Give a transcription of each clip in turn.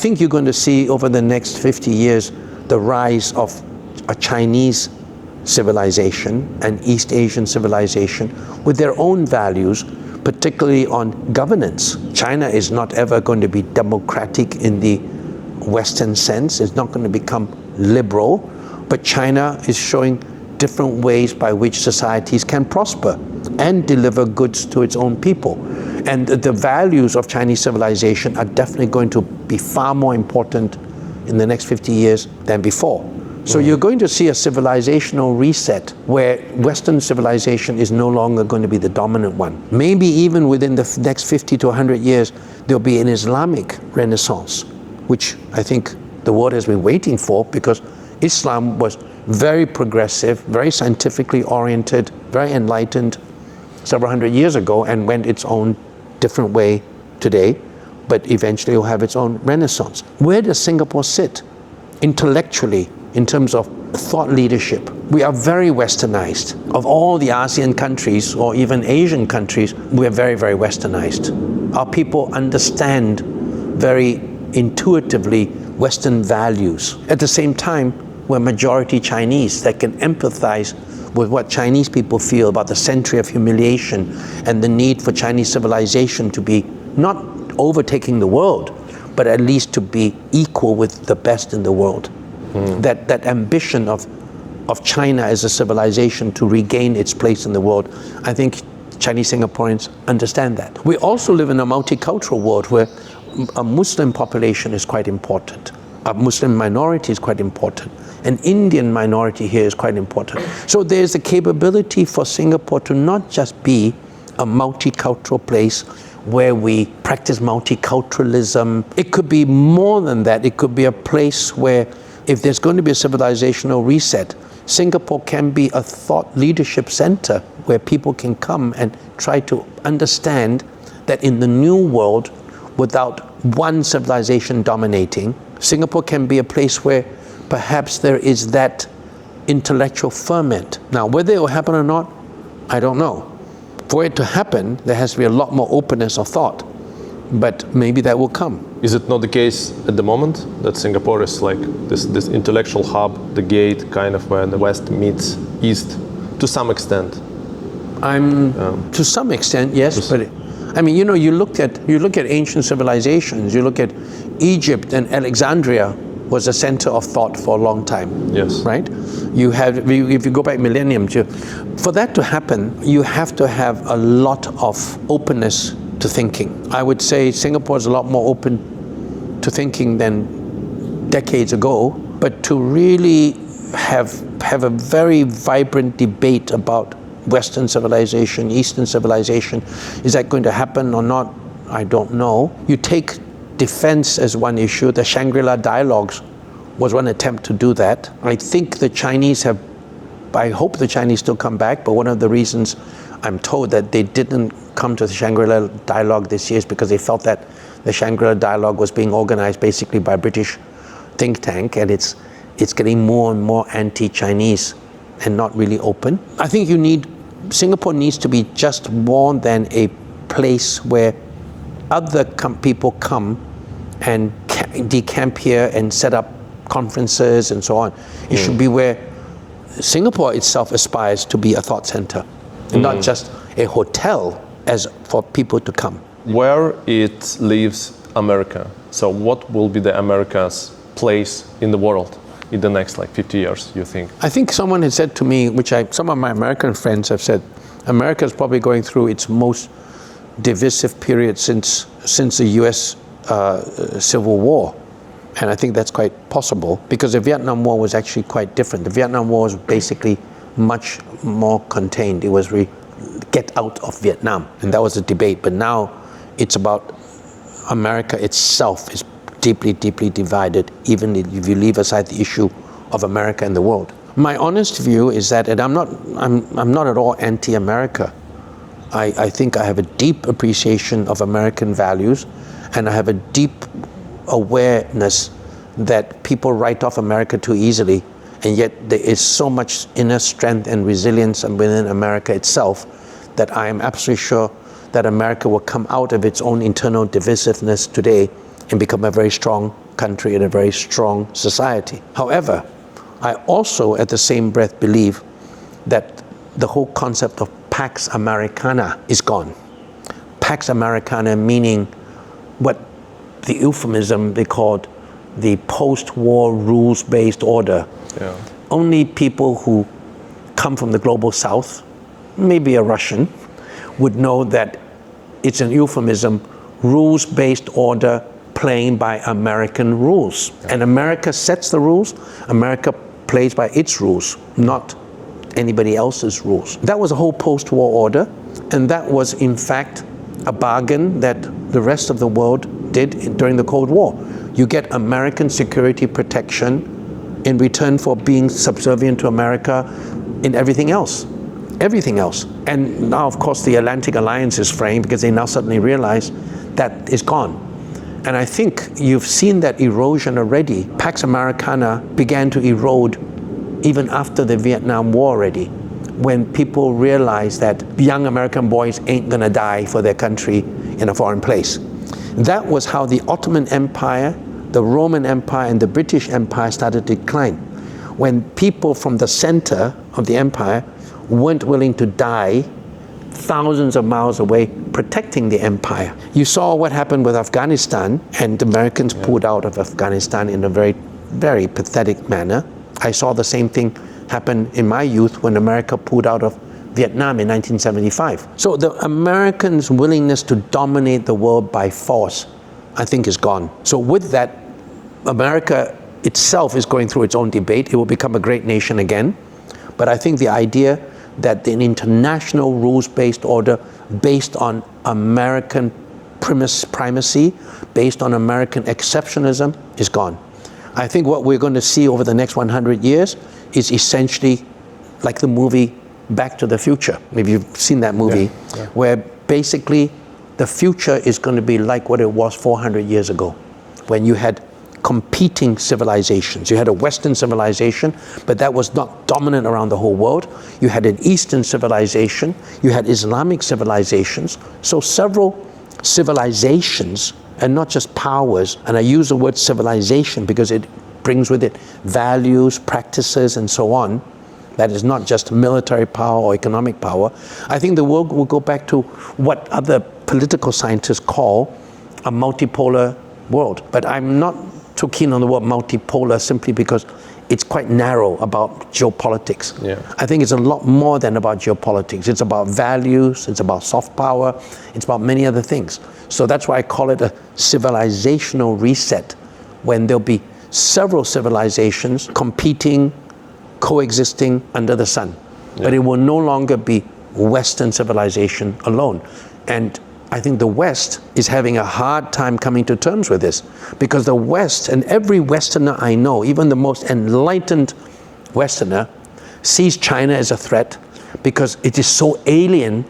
think you're going to see over the next 50 years the rise of a Chinese civilization, an East Asian civilization with their own values, particularly on governance. China is not ever going to be democratic in the Western sense. It's not going to become liberal, but China is showing different ways by which societies can prosper and deliver goods to its own people. And the values of Chinese civilization are definitely going to be far more important in the next 50 years than before. So you're going to see a civilizational reset where Western civilization is no longer going to be the dominant one. Maybe even within the next 50 to 100 years, there'll be an Islamic renaissance, which I think the world has been waiting for, because Islam was very progressive, very scientifically oriented, very enlightened several hundred years ago, and went its own different way today, but eventually will have its own renaissance. Where does Singapore sit intellectually in terms of thought leadership? We are very westernized. Of all the ASEAN countries or even Asian countries, we are very, very westernized. Our people understand very intuitively Western values. At the same time, we're majority Chinese that can empathize with what Chinese people feel about the century of humiliation and the need for Chinese civilization to be not overtaking the world, but at least to be equal with the best in the world. That ambition of China as a civilization to regain its place in the world, I think Chinese Singaporeans understand that. We also live in a multicultural world where a Muslim population is quite important. A Muslim minority is quite important. An Indian minority here is quite important. So there's a capability for Singapore to not just be a multicultural place where we practice multiculturalism. It could be more than that. It could be a place where, if there's going to be a civilizational reset, Singapore can be a thought leadership center where people can come and try to understand that in the new world, without one civilization dominating, Singapore can be a place where perhaps there is that intellectual ferment. Now, whether it will happen or not, I don't know. For it to happen, there has to be a lot more openness of thought, but maybe that will come. Is it not the case at the moment that Singapore is like this intellectual hub, the gate kind of where the West meets East to some extent? To some extent, yes, but I mean, you look at ancient civilizations. You look at Egypt, and Alexandria was a center of thought for a long time. Yes. Right? If you go back millennium, for that to happen, you have to have a lot of openness to thinking. I would say Singapore is a lot more open to thinking than decades ago, but to really have a very vibrant debate about Western civilization, Eastern civilization, is that going to happen or not? I don't know. You take defense as one issue. The Shangri-La dialogues was one attempt to do that. I think the Chinese I hope the Chinese still come back, but one of the reasons I'm told that they didn't come to the Shangri-La dialogue this year is because they felt that the Shangri-La dialogue was being organized basically by a British think tank, and it's getting more and more anti-Chinese and not really open. I think Singapore needs to be just more than a place where other people come and decamp here and set up conferences and so on. It should be where Singapore itself aspires to be a thought center, and not just a hotel as for people to come. Where it leaves America? So what will be the America's place in the world in the next 50 years, you think? I think someone had said to me, some of my American friends have said, America is probably going through its most divisive period since the US Civil War. And I think that's quite possible, because the Vietnam War was actually quite different. The Vietnam War was basically much more contained. It was get out of Vietnam, and that was the debate. But now it's about America itself is deeply, deeply divided, even if you leave aside the issue of America and the world. My honest view is that, and I'm not at all anti-America. I think I have a deep appreciation of American values, and I have a deep awareness that people write off America too easily, and yet there is so much inner strength and resilience within America itself that I am absolutely sure that America will come out of its own internal divisiveness today and become a very strong country and a very strong society. However, I also at the same breath believe that the whole concept of Pax Americana is gone. Pax Americana meaning what the euphemism they called the post-war rules-based order. Yeah. Only people who come from the global south, maybe a Russian, would know that it's an euphemism, rules-based order playing by American rules. Yeah. And America sets the rules, America plays by its rules, not anybody else's rules. That was a whole post-war order, and that was in fact a bargain that the rest of the world did during the Cold War. You get American security protection in return for being subservient to America in everything else. Everything else. And now, of course, the Atlantic Alliance is framed because they now suddenly realize that is gone. And I think you've seen that erosion already. Pax Americana began to erode even after the Vietnam War already, when people realized that young American boys ain't gonna die for their country in a foreign place. That was how the Ottoman Empire, the Roman Empire, and the British Empire started to decline. When people from the center of the empire weren't willing to die thousands of miles away protecting the empire. You saw what happened with Afghanistan, and the Americans pulled out of Afghanistan in a very, very pathetic manner. I saw the same thing happen in my youth when America pulled out of Vietnam in 1975. So the Americans' willingness to dominate the world by force, I think, is gone. So with that, America itself is going through its own debate. It will become a great nation again. But I think the idea that an international rules-based order based on American primacy, based on American exceptionalism, is gone. I think what we're going to see over the next 100 years is essentially like the movie Back to the Future. Maybe you've seen that movie, where basically the future is going to be like what it was 400 years ago, when you had competing civilizations. You had a Western civilization, but that was not dominant around the whole world. You had an Eastern civilization, you had Islamic civilizations. So several civilizations, and not just powers, and I use the word civilization because it brings with it values, practices, and so on. That is not just military power or economic power. I think the world will go back to what other political scientists call a multipolar world. But I'm not too keen on the word multipolar simply because it's quite narrow about geopolitics. I think it's a lot more than about geopolitics. It's about values, it's about soft power, it's about many other things. So that's why I call it a civilizational reset, when there'll be several civilizations competing, coexisting under the sun. But it will no longer be Western civilization alone. And I think the West is having a hard time coming to terms with this, because the West, and every Westerner I know, even the most enlightened Westerner, sees China as a threat because it is so alien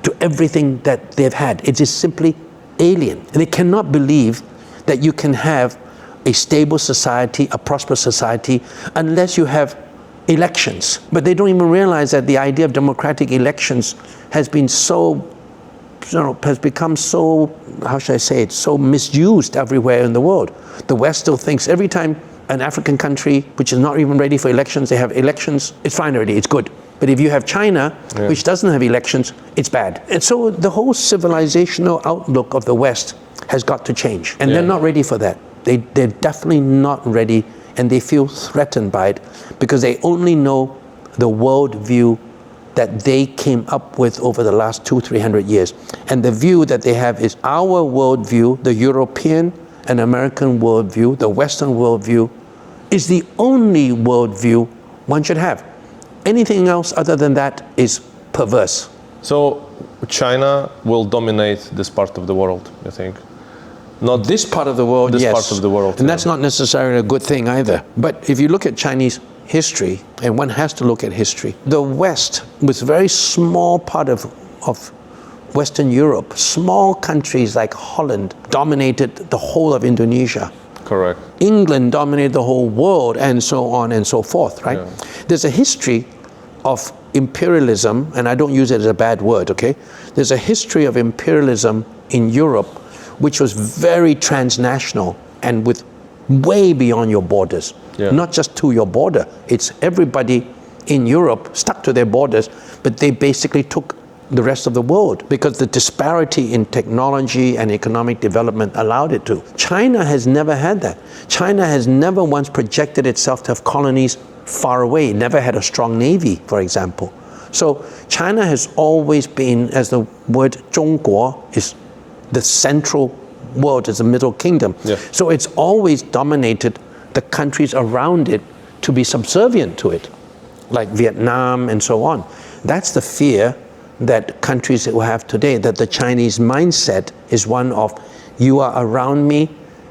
to everything that they've had. It is simply alien. And they cannot believe that you can have a stable society, a prosperous society, unless you have elections. But they don't even realize that the idea of democratic elections has been so, has become so, how should I say it, so misused everywhere in the world. The West still thinks every time an African country, which is not even ready for elections, they have elections, it's fine already, it's good. But if you have China, which doesn't have elections, it's bad. And so the whole civilizational outlook of the West has got to change. And they're not ready for that. They're definitely not ready, and they feel threatened by it because they only know the world view that they came up with over the last 200-300 years. And the view that they have is our worldview, the European and American worldview, the Western worldview, is the only worldview one should have. Anything else other than that is perverse. So China will dominate this part of the world, you think? Not this part of the world, this part of the world. And that's not necessarily a good thing either. But if you look at Chinese history, and one has to look at history, the West was a very small part of Western Europe. Small countries like Holland dominated the whole of Indonesia. Correct. England dominated the whole world, and so on and so forth, right? There's a history of imperialism, and I don't use it as a bad word, okay? There's a history of imperialism in Europe which was very transnational and with way beyond your borders. Yeah. Not just to your border. It's everybody in Europe stuck to their borders, but they basically took the rest of the world because the disparity in technology and economic development allowed it to. China has never had that. China has never once projected itself to have colonies far away, never had a strong navy, for example. So China has always been, as the word 中国 is the central world, is the middle kingdom. Yeah. So it's always dominated the countries around it to be subservient to it, like Vietnam and so on. That's the fear that countries will have today, that the Chinese mindset is one of, you are around me,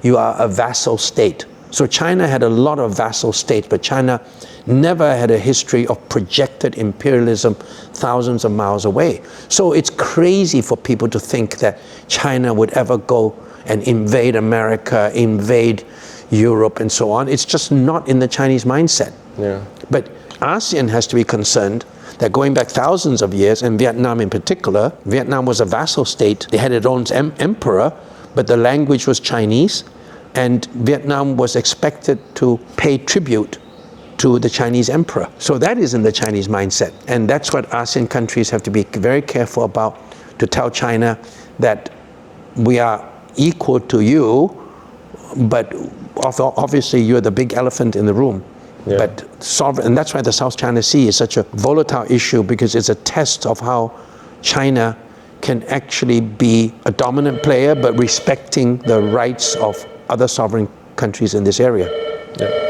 you are a vassal state. So China had a lot of vassal states, but China never had a history of projected imperialism thousands of miles away. So it's crazy for people to think that China would ever go and invade America, invade Europe and so on. It's just not in the Chinese mindset. Yeah. But ASEAN has to be concerned that going back thousands of years, and Vietnam in particular, Vietnam was a vassal state. They had its own emperor, but the language was Chinese, and Vietnam was expected to pay tribute to the Chinese emperor. So that is in the Chinese mindset, and that's what ASEAN countries have to be very careful about, to tell China that we are equal to you, but obviously you're the big elephant in the room. Yeah. But sovereign, and that's why the South China Sea is such a volatile issue, because it's a test of how China can actually be a dominant player, but respecting the rights of other sovereign countries in this area. Yeah.